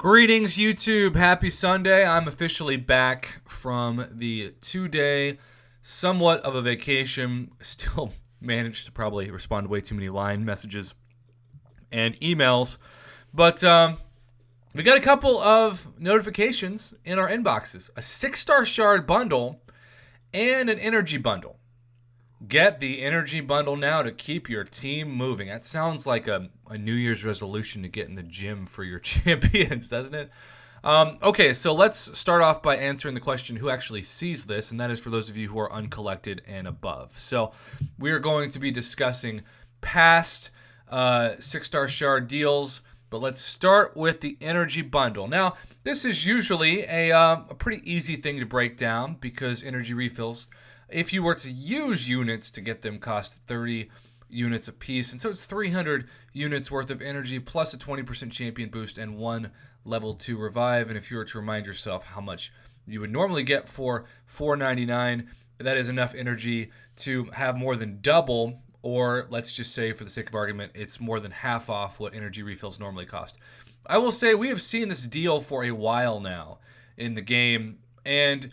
Greetings, YouTube. Happy Sunday. I'm officially back from the 2-day, somewhat of a vacation. Still managed to probably respond to way too many line messages and emails. But we got a couple of notifications in our inboxes. A 6-star shard bundle and an energy bundle. Get the energy bundle now to keep your team moving. That sounds like a New Year's resolution to get in the gym for your champions, doesn't it? Okay, so let's start off by answering the question, who actually sees this? And that is for those of you who are uncollected and above. So we are going to be discussing past 6-star shard deals, but let's start with the energy bundle. Now, this is usually a pretty easy thing to break down because energy refills, if you were to use units to get them, cost 30 units a piece. And so it's 300 units worth of energy plus a 20% champion boost and one level 2 revive. And if you were to remind yourself how much you would normally get for $4.99, that is enough energy to have more than double, or let's just say for the sake of argument, it's more than half off what energy refills normally cost. I will say we have seen this deal for a while now in the game, and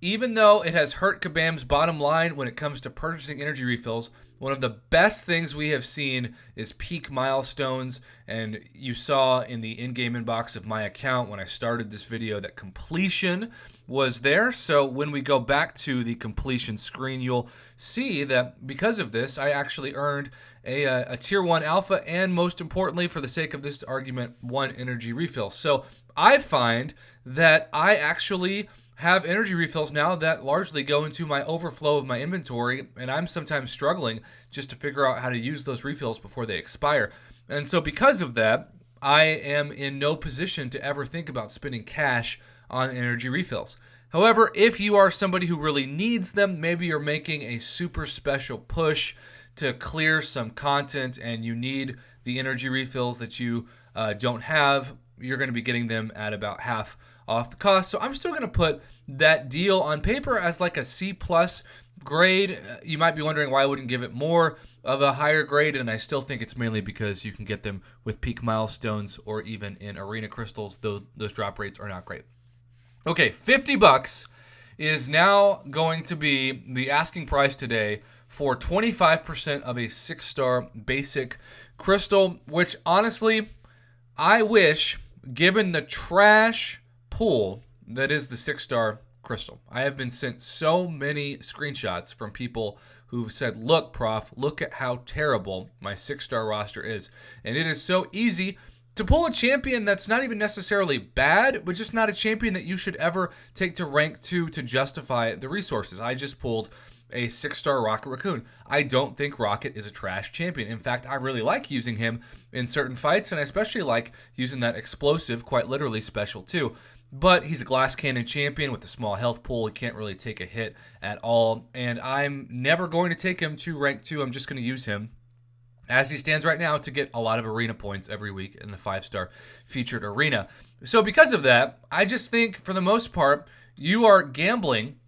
even though it has hurt Kabam's bottom line when it comes to purchasing energy refills, one of the best things we have seen is peak milestones. And you saw in the in-game inbox of my account when I started this video that completion was there. So when we go back to the completion screen, you'll see that because of this, I actually earned a tier 1 alpha and, most importantly, for the sake of this argument, 1 energy refill. So I find that I actually have energy refills now that largely go into my overflow of my inventory, and I'm sometimes struggling just to figure out how to use those refills before they expire. And so because of that, I am in no position to ever think about spending cash on energy refills. However, if you are somebody who really needs them, maybe you're making a super special push to clear some content and you need the energy refills that you don't have, you're going to be getting them at about half off the cost. So I'm still going to put that deal on paper as like a C+ grade. You might be wondering why I wouldn't give it more of a higher grade, and I still think it's mainly because you can get them with peak milestones or even in arena crystals, though those drop rates are not great. Okay, $50 is now going to be the asking price today for 25% of a 6-star basic crystal, which honestly, I wish, given the trash pool that is the 6-star crystal. I have been sent so many screenshots from people who've said, look, Prof, look at how terrible my 6-star roster is. And it is so easy to pull a champion that's not even necessarily bad, but just not a champion that you should ever take to rank 2 to justify the resources. I just pulled a 6-star Rocket Raccoon. I don't think Rocket is a trash champion. In fact, I really like using him in certain fights, and I especially like using that explosive, quite literally, special too. But he's a glass cannon champion with a small health pool. He can't really take a hit at all, and I'm never going to take him to rank 2. I'm just going to use him as he stands right now to get a lot of arena points every week in the 5-star featured arena. So because of that, I just think for the most part, you are gambling,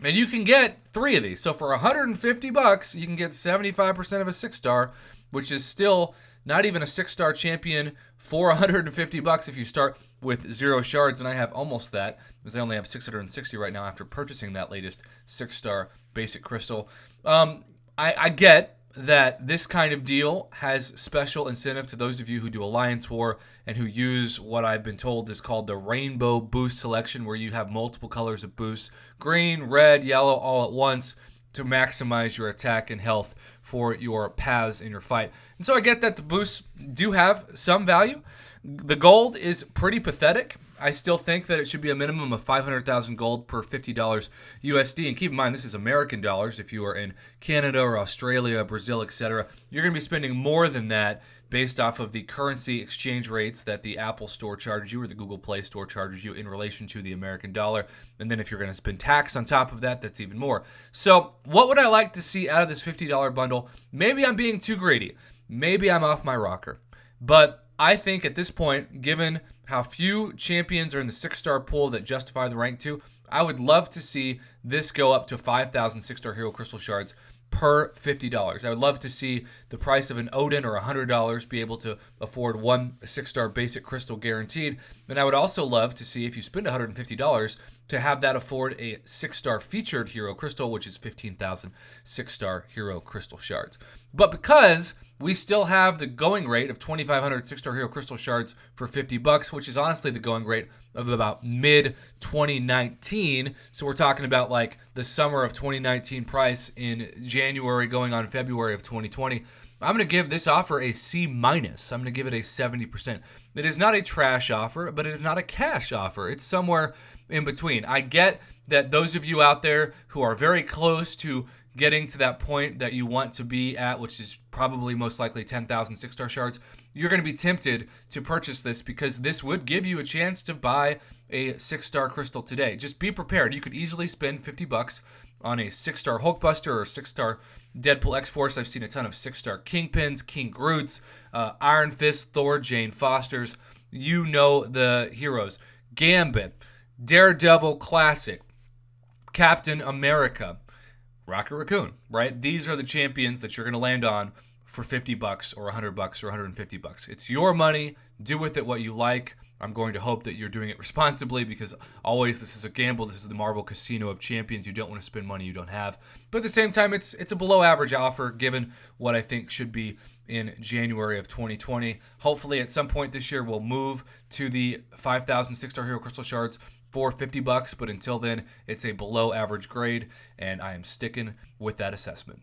and you can get 3 of these. So for $150, you can get 75% of a 6-star, which is still not even a 6-star champion for $150 if you start with 0 shards, and I have almost that, because I only have 660 right now after purchasing that latest 6-star basic crystal. I get that this kind of deal has special incentive to those of you who do Alliance War and who use what I've been told is called the rainbow boost selection, where you have multiple colors of boosts, green, red, yellow, all at once, to maximize your attack and health for your paths in your fight. And so I get that the boosts do have some value. The gold is pretty pathetic. I still think that it should be a minimum of 500,000 gold per $50 USD. And keep in mind, this is American dollars. If you are in Canada or Australia, Brazil, etc., you're going to be spending more than that based off of the currency exchange rates that the Apple Store charges you or the Google Play Store charges you in relation to the American dollar. And then if you're going to spend tax on top of that, that's even more. So what would I like to see out of this $50 bundle? Maybe I'm being too greedy. Maybe I'm off my rocker. But I think at this point, given how few champions are in the 6-star pool that justify the rank 2, I would love to see this go up to 5,000 6-star hero crystal shards per $50. I would love to see the price of an Odin or $100 be able to afford one 6-star basic crystal guaranteed. And I would also love to see, if you spend $150, to have that afford a 6-star featured hero crystal, which is 15,000 6-star hero crystal shards. But because we still have the going rate of 2,500 6-star hero crystal shards for $50, which is honestly the going rate of about mid-2019. So we're talking about like the summer of 2019 price in January going on February of 2020. I'm going to give this offer a C-. I'm going to give it a 70%. It is not a trash offer, but it is not a cash offer. It's somewhere in between. I get that those of you out there who are very close to getting to that point that you want to be at, which is probably most likely 10,000 6-star shards, you're going to be tempted to purchase this because this would give you a chance to buy a 6-star crystal today. Just be prepared. You could easily spend $50 on a 6-star Hulkbuster or 6-star Deadpool X-Force. I've seen a ton of 6-star Kingpins, King Groots, Iron Fist, Thor, Jane Fosters. You know the heroes. Gambit, Daredevil Classic, Captain America, Rocket Raccoon, right? These are the champions that you're going to land on for $50 or $100 or $150. It's your money. Do with it what you like. I'm going to hope that you're doing it responsibly because always this is a gamble. This is the Marvel Casino of Champions. You don't want to spend money you don't have. But at the same time, it's a below average offer given what I think should be in January of 2020. Hopefully at some point this year we'll move to the 5,000 6-star hero crystal shards for $50, but until then it's a below average grade, and I am sticking with that assessment.